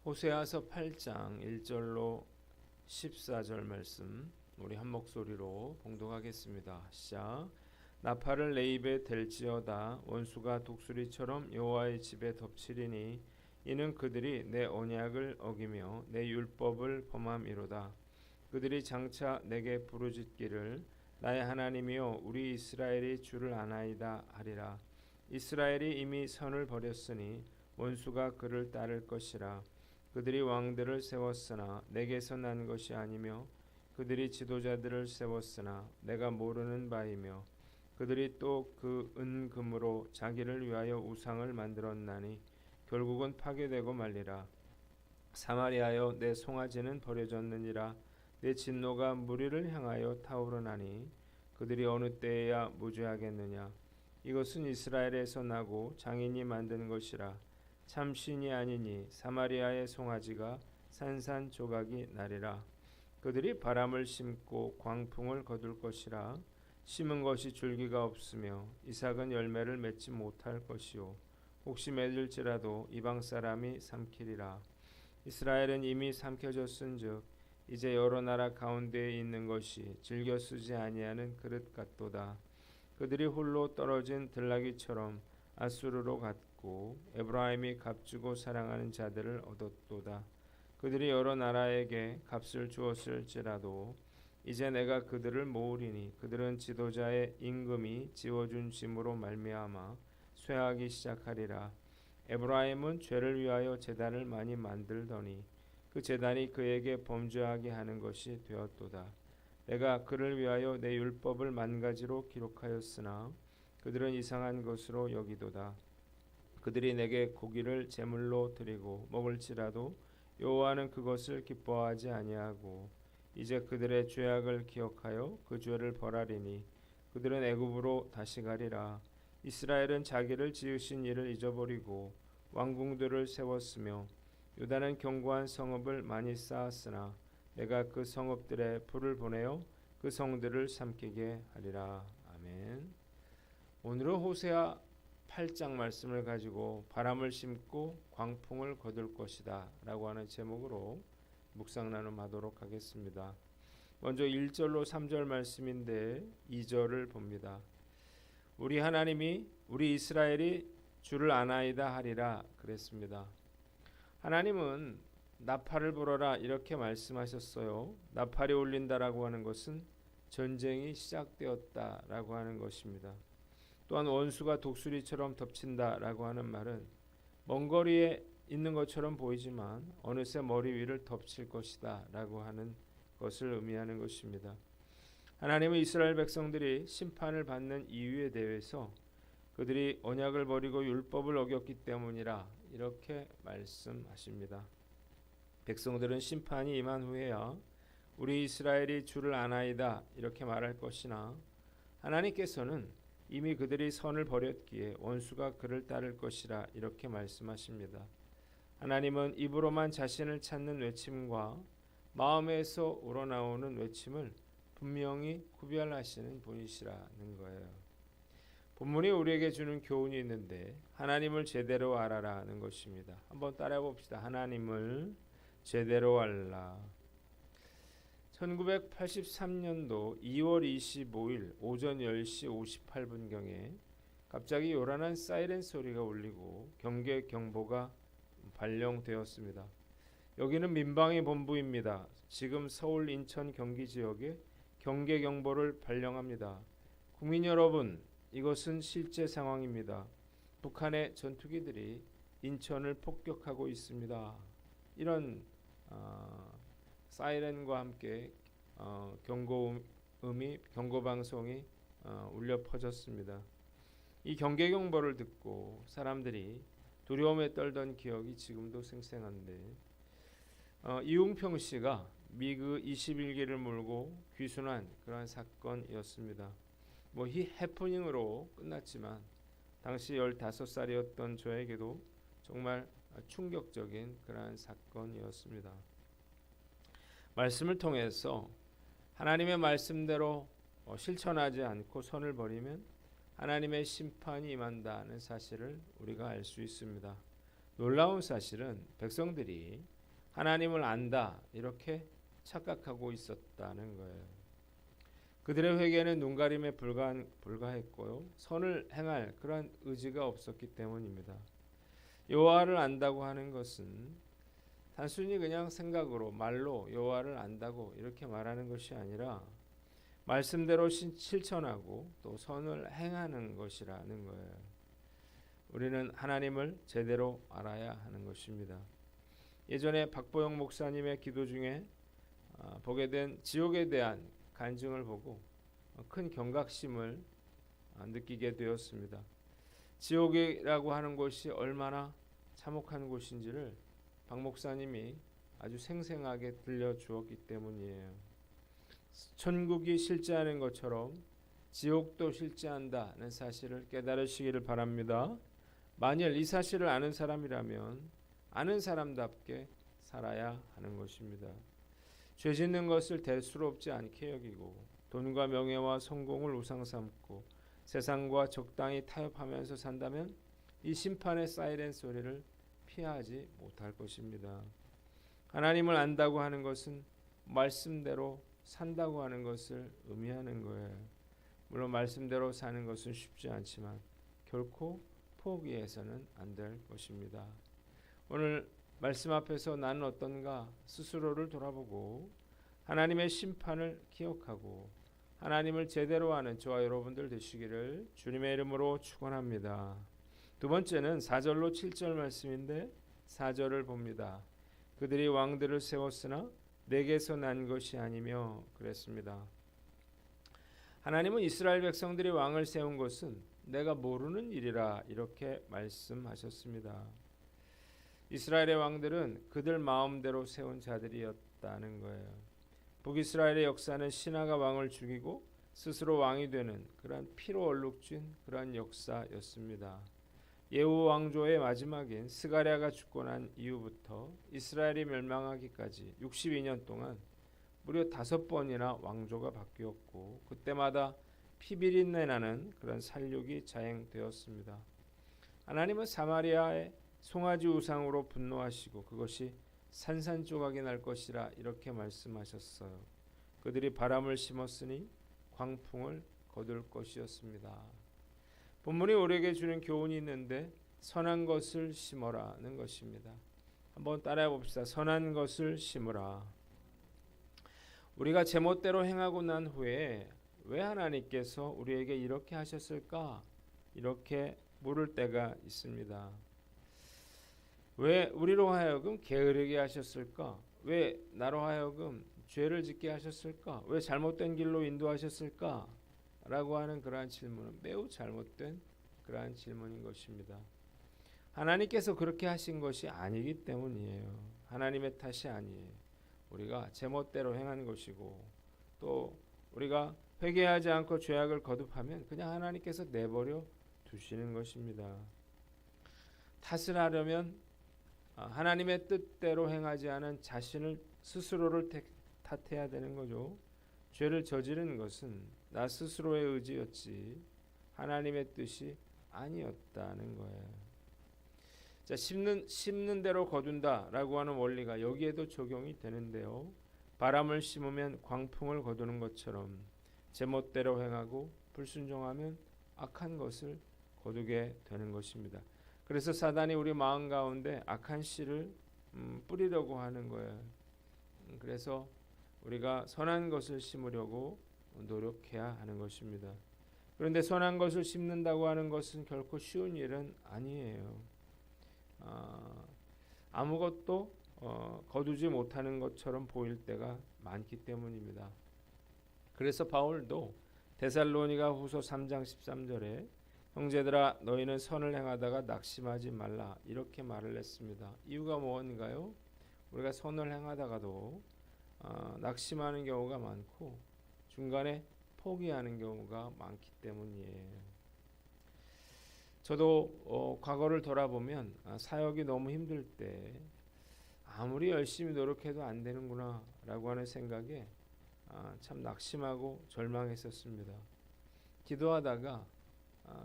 호세아서 8장 1절로 14절 말씀 우리 한 목소리로 봉독하겠습니다. 시작. 나팔을 내 입에 댈지어다. 원수가 독수리처럼 여호와의 집에 덮치리니 이는 그들이 내 언약을 어기며 내 율법을 범함이로다. 그들이 장차 내게 부르짖기를 나의 하나님이여 우리 이스라엘이 주를 아나이다 하리라. 이스라엘이 이미 선을 버렸으니 원수가 그를 따를 것이라. 그들이 왕들을 세웠으나 내게서 난 것이 아니며 그들이 지도자들을 세웠으나 내가 모르는 바이며 그들이 또 그 은금으로 자기를 위하여 우상을 만들었나니 결국은 파괴되고 말리라. 사마리아여 내 송아지는 버려졌느니라. 내 진노가 무리를 향하여 타오르나니 그들이 어느 때에야 무죄하겠느냐. 이것은 이스라엘에서 나고 장인이 만든 것이라. 참 신이 아니니 사마리아의 송아지가 산산조각이 나리라. 그들이 바람을 심고 광풍을 거둘 것이라. 심은 것이 줄기가 없으며 이삭은 열매를 맺지 못할 것이요 혹시 맺을지라도 이방 사람이 삼키리라. 이스라엘은 이미 삼켜졌은즉 이제 여러 나라 가운데에 있는 것이 즐겨 쓰지 아니하는 그릇 같도다. 그들이 홀로 떨어진 들나귀처럼 아수르로 갔고 에브라임이 값주고 사랑하는 자들을 얻었도다. 그들이 여러 나라에게 값을 주었을지라도 이제 내가 그들을 모으리니 그들은 지도자의 임금이 지워준 짐으로 말미암아 쇠하기 시작하리라. 에브라임은 죄를 위하여 제단을 많이 만들더니 그 제단이 그에게 범죄하게 하는 것이 되었도다. 내가 그를 위하여 내 율법을 만가지로 기록하였으나 그들은 이상한 것으로 여기도다. 그들이 내게 고기를 제물로 드리고 먹을지라도 여호와는 그것을 기뻐하지 아니하고 이제 그들의 죄악을 기억하여 그 죄를 벌하리니 그들은 애굽으로 다시 가리라. 이스라엘은 자기를 지으신 이를 잊어버리고 왕궁들을 세웠으며 유다는 견고한 성읍을 많이 쌓았으나 내가 그 성읍들에 불을 보내어 그 성들을 삼키게 하리라. 아멘. 오늘은 호세아 8장 말씀을 가지고 바람을 심고 광풍을 거둘 것이다 라고 하는 제목으로 묵상 나눔하도록 하겠습니다. 먼저 1절로 3절 말씀인데 2절을 봅니다. 우리 하나님이 우리 이스라엘이 주를 아나이다 하리라 그랬습니다. 하나님은 나팔을 불어라 이렇게 말씀하셨어요. 나팔이 울린다라고 하는 것은 전쟁이 시작되었다라고 하는 것입니다. 또한 원수가 독수리처럼 덮친다라고 하는 말은 먼 거리에 있는 것처럼 보이지만 어느새 머리 위를 덮칠 것이다라고 하는 것을 의미하는 것입니다. 하나님은 이스라엘 백성들이 심판을 받는 이유에 대해서 그들이 언약을 버리고 율법을 어겼기 때문이라 이렇게 말씀하십니다. 백성들은 심판이 임한 후에야 우리 이스라엘이 주를 아나이다 이렇게 말할 것이나 하나님께서는 이미 그들이 선을 버렸기에 원수가 그를 따를 것이라 이렇게 말씀하십니다. 하나님은 입으로만 자신을 찾는 외침과 마음에서 우러나오는 외침을 분명히 구별하시는 분이시라는 거예요. 본문이 우리에게 주는 교훈이 있는데 하나님을 제대로 알아라는 것입니다. 한번 따라해 봅시다. 하나님을 제대로 알라. 1983년도 2월 25일 오전 10시 58분경에 갑자기 요란한 사이렌 소리가 울리고 경계 경보가 발령되었습니다. 여기는 민방위 본부입니다. 지금 서울, 인천, 경기 지역에 경계 경보를 발령합니다. 국민 여러분, 이것은 실제 상황입니다. 북한의 전투기들이 인천을 폭격하고 있습니다. 이런 사이렌과 함께 경고 방송이 울려 퍼졌습니다. 이 경계 경보를 듣고 사람들이 두려움에 떨던 기억이 지금도 생생한데 이웅평 씨가 미그 21기를 몰고 귀순한 그러한 사건이었습니다. 해프닝으로 끝났지만 당시 15살이었던 저에게도 정말 충격적인 그러한 사건이었습니다. 말씀을 통해서 하나님의 말씀대로 실천하지 않고 선을 버리면 하나님의 심판이 임한다는 사실을 우리가 알 수 있습니다. 놀라운 사실은 백성들이 하나님을 안다 이렇게 착각하고 있었다는 거예요. 그들의 회개는 눈가림에 불과했고요. 선을 행할 그런 의지가 없었기 때문입니다. 여호와를 안다고 하는 것은 단순히 그냥 생각으로 말로 여호와를 안다고 이렇게 말하는 것이 아니라 말씀대로 실천하고 또 선을 행하는 것이라는 거예요. 우리는 하나님을 제대로 알아야 하는 것입니다. 예전에 박보영 목사님의 기도 중에 보게 된 지옥에 대한 간증을 보고 큰 경각심을 느끼게 되었습니다. 지옥이라고 하는 곳이 얼마나 참혹한 곳인지를 박 목사님이 아주 생생하게 들려주었기 때문이에요. 천국이 실제하는 것처럼 지옥도 실제한다는 사실을 깨달으시기를 바랍니다. 만일 이 사실을 아는 사람이라면 아는 사람답게 살아야 하는 것입니다. 죄 짓는 것을 대수롭지 않게 여기고 돈과 명예와 성공을 우상 삼고 세상과 적당히 타협하면서 산다면 이 심판의 사이렌 소리를 피하지 못할 것입니다. 하나님을 안다고 하는 것은 말씀대로 산다고 하는 것을 의미하는 거예요. 물론 말씀대로 사는 것은 쉽지 않지만 결코 포기해서는 안 될 것입니다. 오늘 말씀 앞에서 나는 어떤가 스스로를 돌아보고 하나님의 심판을 기억하고 하나님을 제대로 아는 저와 여러분들 되시기를 주님의 이름으로 축원합니다. 두 번째는 4절로 7절 말씀인데 4절을 봅니다. 그들이 왕들을 세웠으나 내게서 난 것이 아니며 그랬습니다. 하나님은 이스라엘 백성들이 왕을 세운 것은 내가 모르는 일이라 이렇게 말씀하셨습니다. 이스라엘의 왕들은 그들 마음대로 세운 자들이었다는 거예요. 북이스라엘의 역사는 신하가 왕을 죽이고 스스로 왕이 되는 그러한 피로 얼룩진 그러한 역사였습니다. 예후 왕조의 마지막인 스가랴가 죽고 난 이후부터 이스라엘이 멸망하기까지 62년 동안 무려 5번이나 왕조가 바뀌었고 그때마다 피비린내 나는 그런 살육이 자행되었습니다. 하나님은 사마리아의 송아지 우상으로 분노하시고 그것이 산산조각이 날 것이라 이렇게 말씀하셨어요. 그들이 바람을 심었으니 광풍을 거둘 것이었습니다. 본문이 우리에게 주는 교훈이 있는데 선한 것을 심어라는 것입니다. 한번 따라해 봅시다. 선한 것을 심으라. 우리가 제멋대로 행하고 난 후에 왜 하나님께서 우리에게 이렇게 하셨을까? 이렇게 물을 때가 있습니다. 왜 우리로 하여금 게으르게 하셨을까? 왜 나로 하여금 죄를 짓게 하셨을까? 왜 잘못된 길로 인도하셨을까? 라고 하는 그러한 질문은 매우 잘못된 그러한 질문인 것입니다. 하나님께서 그렇게 하신 것이 아니기 때문이에요. 하나님의 탓이 아니에요. 우리가 제멋대로 행한 것이고 또 우리가 회개하지 않고 죄악을 거듭하면 그냥 하나님께서 내버려 두시는 것입니다. 탓을 하려면 하나님의 뜻대로 행하지 않은 자신을 스스로를 탓해야 되는 거죠. 죄를 저지른 것은 나 스스로의 의지였지 하나님의 뜻이 아니었다는 거예요. 자, 심는 대로 거둔다라고 하는 원리가 여기에도 적용이 되는데요. 바람을 심으면 광풍을 거두는 것처럼 제멋대로 행하고 불순종하면 악한 것을 거두게 되는 것입니다. 그래서 사단이 우리 마음 가운데 악한 씨를 뿌리려고 하는 거예요. 그래서 우리가 선한 것을 심으려고 노력해야 하는 것입니다. 그런데 선한 것을 심는다고 하는 것은 결코 쉬운 일은 아니에요. 아무것도 거두지 못하는 것처럼 보일 때가 많기 때문입니다. 그래서 바울도 데살로니가 후서 3장 13절에 형제들아 너희는 선을 행하다가 낙심하지 말라 이렇게 말을 했습니다. 이유가 뭔가요? 우리가 선을 행하다가도 낙심하는 경우가 많고 중간에 포기하는 경우가 많기 때문이에요. 저도 과거를 돌아보면 사역이 너무 힘들 때 아무리 열심히 노력해도 안 되는구나 라고 하는 생각에 참 낙심하고 절망했었습니다. 기도하다가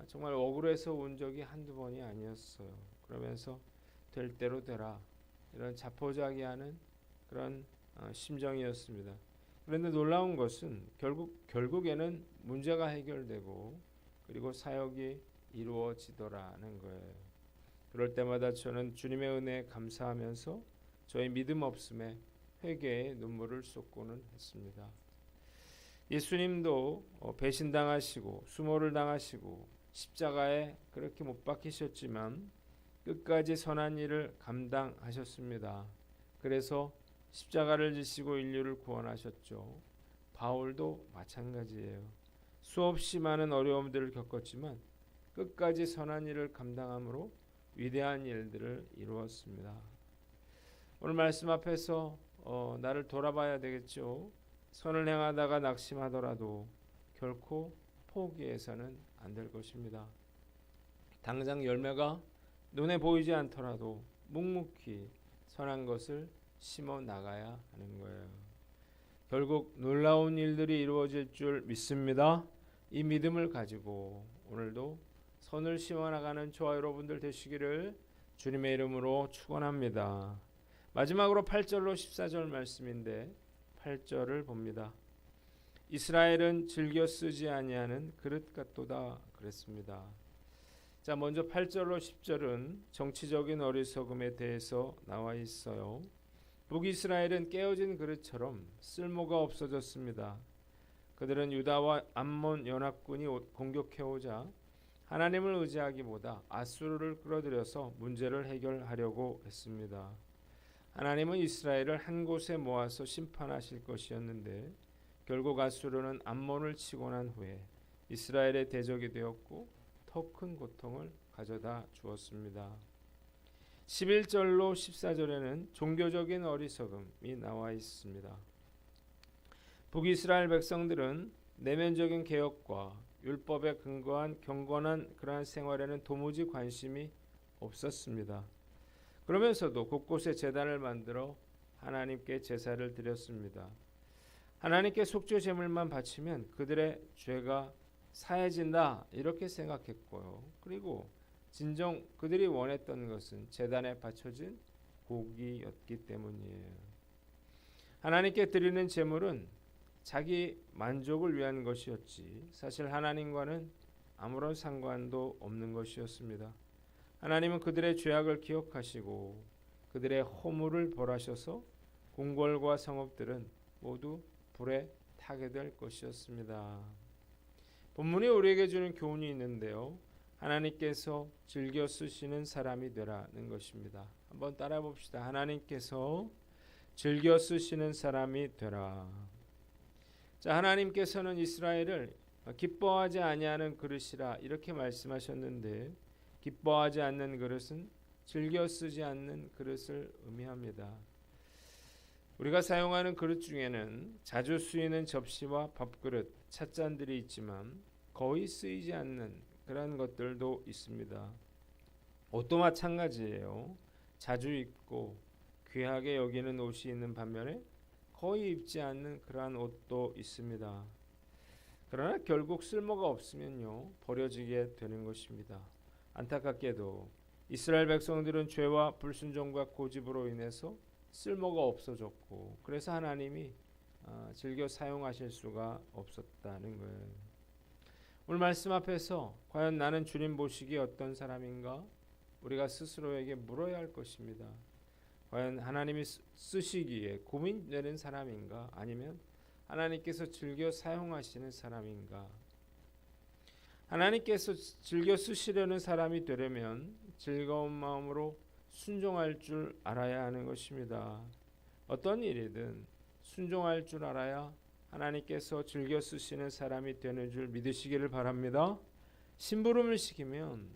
정말 억울해서 온 적이 한두 번이 아니었어요. 그러면서 될 대로 되라. 이런 자포자기하는 그런 심정이었습니다. 그런데 놀라운 것은 결국에는 문제가 해결되고 그리고 사역이 이루어지더라는 거예요. 그럴 때마다 저는 주님의 은혜에 감사하면서 저의 믿음 없음에 회개의 눈물을 쏟고는 했습니다. 예수님도 배신당하시고 수모를 당하시고 십자가에 그렇게 못 박히셨지만 끝까지 선한 일을 감당하셨습니다. 그래서 십자가를 지시고 인류를 구원하셨죠. 바울도 마찬가지예요. 수없이 많은 어려움들을 겪었지만 끝까지 선한 일을 감당함으로 위대한 일들을 이루었습니다. 오늘 말씀 앞에서 나를 돌아봐야 되겠죠. 선을 행하다가 낙심하더라도 결코 포기해서는 안 될 것입니다. 당장 열매가 눈에 보이지 않더라도 묵묵히 선한 것을 심어 나가야 하는 거예요. 결국 놀라운 일들이 이루어질 줄 믿습니다. 이 믿음을 가지고 오늘도 선을 심어 나가는 저와 여러분들 되시기를 주님의 이름으로 축원합니다. 마지막으로 8절로 14절 말씀인데 8절을 봅니다. 이스라엘은 즐겨 쓰지 아니하는 그릇 같도다 그랬습니다. 자, 먼저 8절로 10절은 정치적인 어리석음에 대해서 나와 있어요. 북이스라엘은 깨어진 그릇처럼 쓸모가 없어졌습니다. 그들은 유다와 암몬 연합군이 공격해오자 하나님을 의지하기보다 아수르를 끌어들여서 문제를 해결하려고 했습니다. 하나님은 이스라엘을 한 곳에 모아서 심판하실 것이었는데 결국 아수르는 암몬을 치고 난 후에 이스라엘의 대적이 되었고 더 큰 고통을 가져다 주었습니다. 11절로 14절에는 종교적인 어리석음이 나와 있습니다. 북이스라엘 백성들은 내면적인 개혁과 율법에 근거한 경건한 그러한 생활에는 도무지 관심이 없었습니다. 그러면서도 곳곳에 제단을 만들어 하나님께 제사를 드렸습니다. 하나님께 속죄 제물만 바치면 그들의 죄가 사해진다 이렇게 생각했고요. 그리고 진정 그들이 원했던 것은 제단에 바쳐진 고기였기 때문이에요. 하나님께 드리는 제물은 자기 만족을 위한 것이었지 사실 하나님과는 아무런 상관도 없는 것이었습니다. 하나님은 그들의 죄악을 기억하시고 그들의 허물을 벌하셔서 궁궐과 성읍들은 모두 불에 타게 될 것이었습니다. 본문이 우리에게 주는 교훈이 있는데요. 하나님께서 즐겨 쓰시는 사람이 되라는 것입니다. 한번 따라 봅시다. 하나님께서 즐겨 쓰시는 사람이 되라. 자, 하나님께서는 이스라엘을 기뻐하지 아니하는 그릇이라 이렇게 말씀하셨는데 기뻐하지 않는 그릇은 즐겨 쓰지 않는 그릇을 의미합니다. 우리가 사용하는 그릇 중에는 자주 쓰이는 접시와 밥그릇, 찻잔들이 있지만 거의 쓰이지 않는 그런 것들도 있습니다. 옷도 마찬가지예요. 자주 입고 귀하게 여기는 옷이 있는 반면에 거의 입지 않는 그러한 옷도 있습니다. 그러나 결국 쓸모가 없으면요 버려지게 되는 것입니다. 안타깝게도 이스라엘 백성들은 죄와 불순종과 고집으로 인해서 쓸모가 없어졌고 그래서 하나님이 즐겨 사용하실 수가 없었다는 거예요. 오늘 말씀 앞에서 과연 나는 주님 보시기에 어떤 사람인가? 우리가 스스로에게 물어야 할 것입니다. 과연 하나님이 쓰시기에 고민되는 사람인가? 아니면 하나님께서 즐겨 사용하시는 사람인가? 하나님께서 즐겨 쓰시려는 사람이 되려면 즐거운 마음으로 순종할 줄 알아야 하는 것입니다. 어떤 일이든 순종할 줄 알아야 하나님께서 즐겨 쓰시는 사람이 되는 줄 믿으시기를 바랍니다. 심부름을 시키면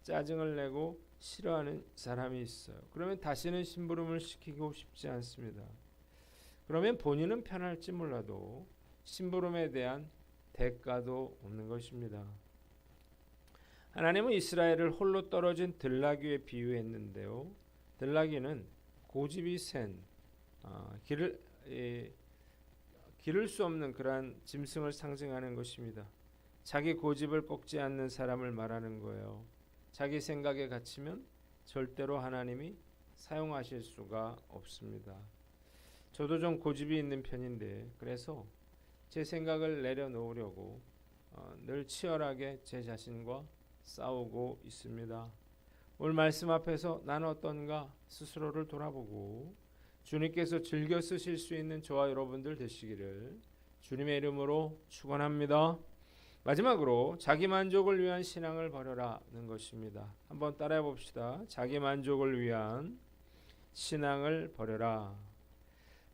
짜증을 내고 싫어하는 사람이 있어요. 그러면 다시는 심부름을 시키고 싶지 않습니다. 그러면 본인은 편할지 몰라도 심부름에 대한 대가도 없는 것입니다. 하나님은 이스라엘을 홀로 떨어진 들나귀에 비유했는데요. 들나귀는 고집이 센 기를 수 없는 그러한 짐승을 상징하는 것입니다. 자기 고집을 꺾지 않는 사람을 말하는 거예요. 자기 생각에 갇히면 절대로 하나님이 사용하실 수가 없습니다. 저도 좀 고집이 있는 편인데 그래서 제 생각을 내려놓으려고 늘 치열하게 제 자신과 싸우고 있습니다. 오늘 말씀 앞에서 나는 어떤가 스스로를 돌아보고 주님께서 즐겨 쓰실 수 있는 저와 여러분들 되시기를 주님의 이름으로 축원합니다. 마지막으로 자기 만족을 위한 신앙을 버려라는 것입니다. 한번 따라해 봅시다. 자기 만족을 위한 신앙을 버려라.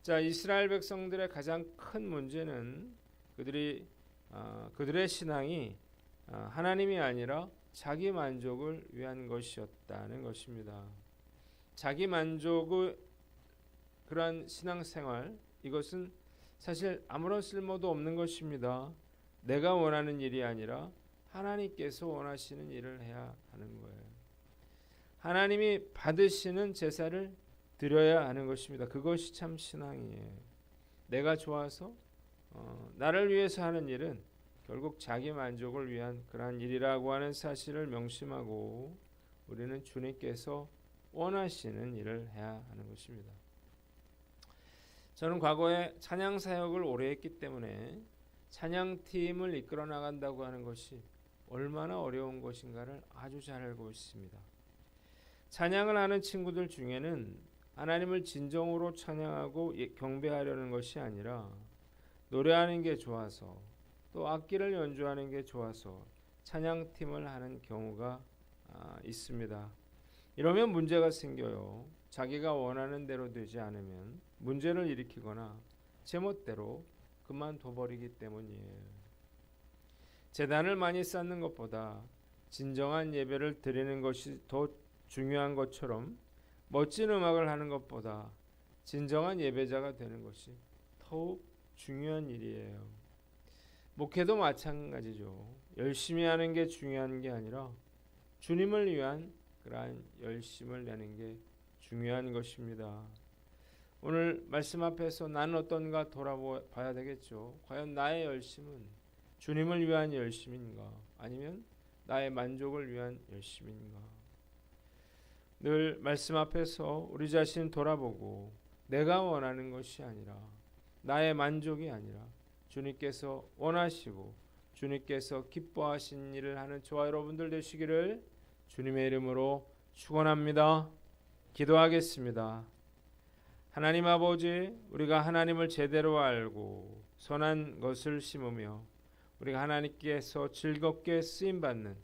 자, 이스라엘 백성들의 가장 큰 문제는 그들의 신앙이 하나님이 아니라 자기 만족을 위한 것이었다는 것입니다. 자기 만족의 그러한 신앙생활, 이것은 사실 아무런 쓸모도 없는 것입니다. 내가 원하는 일이 아니라 하나님께서 원하시는 일을 해야 하는 거예요. 하나님이 받으시는 제사를 드려야 하는 것입니다. 그것이 참 신앙이에요. 내가 좋아서 나를 위해서 하는 일은 결국 자기 만족을 위한 그러한 일이라고 하는 사실을 명심하고 우리는 주님께서 원하시는 일을 해야 하는 것입니다. 저는 과거에 찬양 사역을 오래 했기 때문에 찬양팀을 이끌어 나간다고 하는 것이 얼마나 어려운 것인가를 아주 잘 알고 있습니다. 찬양을 하는 친구들 중에는 하나님을 진정으로 찬양하고 경배하려는 것이 아니라 노래하는 게 좋아서 또 악기를 연주하는 게 좋아서 찬양팀을 하는 경우가 있습니다. 이러면 문제가 생겨요. 자기가 원하는 대로 되지 않으면 문제를 일으키거나 제멋대로 그만둬버리기 때문이에요. 제단을 많이 쌓는 것보다 진정한 예배를 드리는 것이 더 중요한 것처럼 멋진 음악을 하는 것보다 진정한 예배자가 되는 것이 더욱 중요한 일이에요. 목회도 마찬가지죠. 열심히 하는 게 중요한 게 아니라 주님을 위한 그러한 열심을 내는 게 중요한 것입니다. 오늘 말씀 앞에서 나는 어떤가 돌아봐야 되겠죠. 과연 나의 열심은 주님을 위한 열심인가 아니면 나의 만족을 위한 열심인가. 늘 말씀 앞에서 우리 자신 돌아보고 내가 원하는 것이 아니라 나의 만족이 아니라 주님께서 원하시고 주님께서 기뻐하신 일을 하는 저와 여러분들 되시기를 주님의 이름으로 축원합니다. 기도하겠습니다. 하나님 아버지, 우리가 하나님을 제대로 알고 선한 것을 심으며 우리가 하나님께서 즐겁게 쓰임받는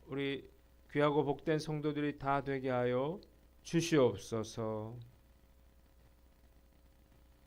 우리 귀하고 복된 성도들이 다 되게 하여 주시옵소서.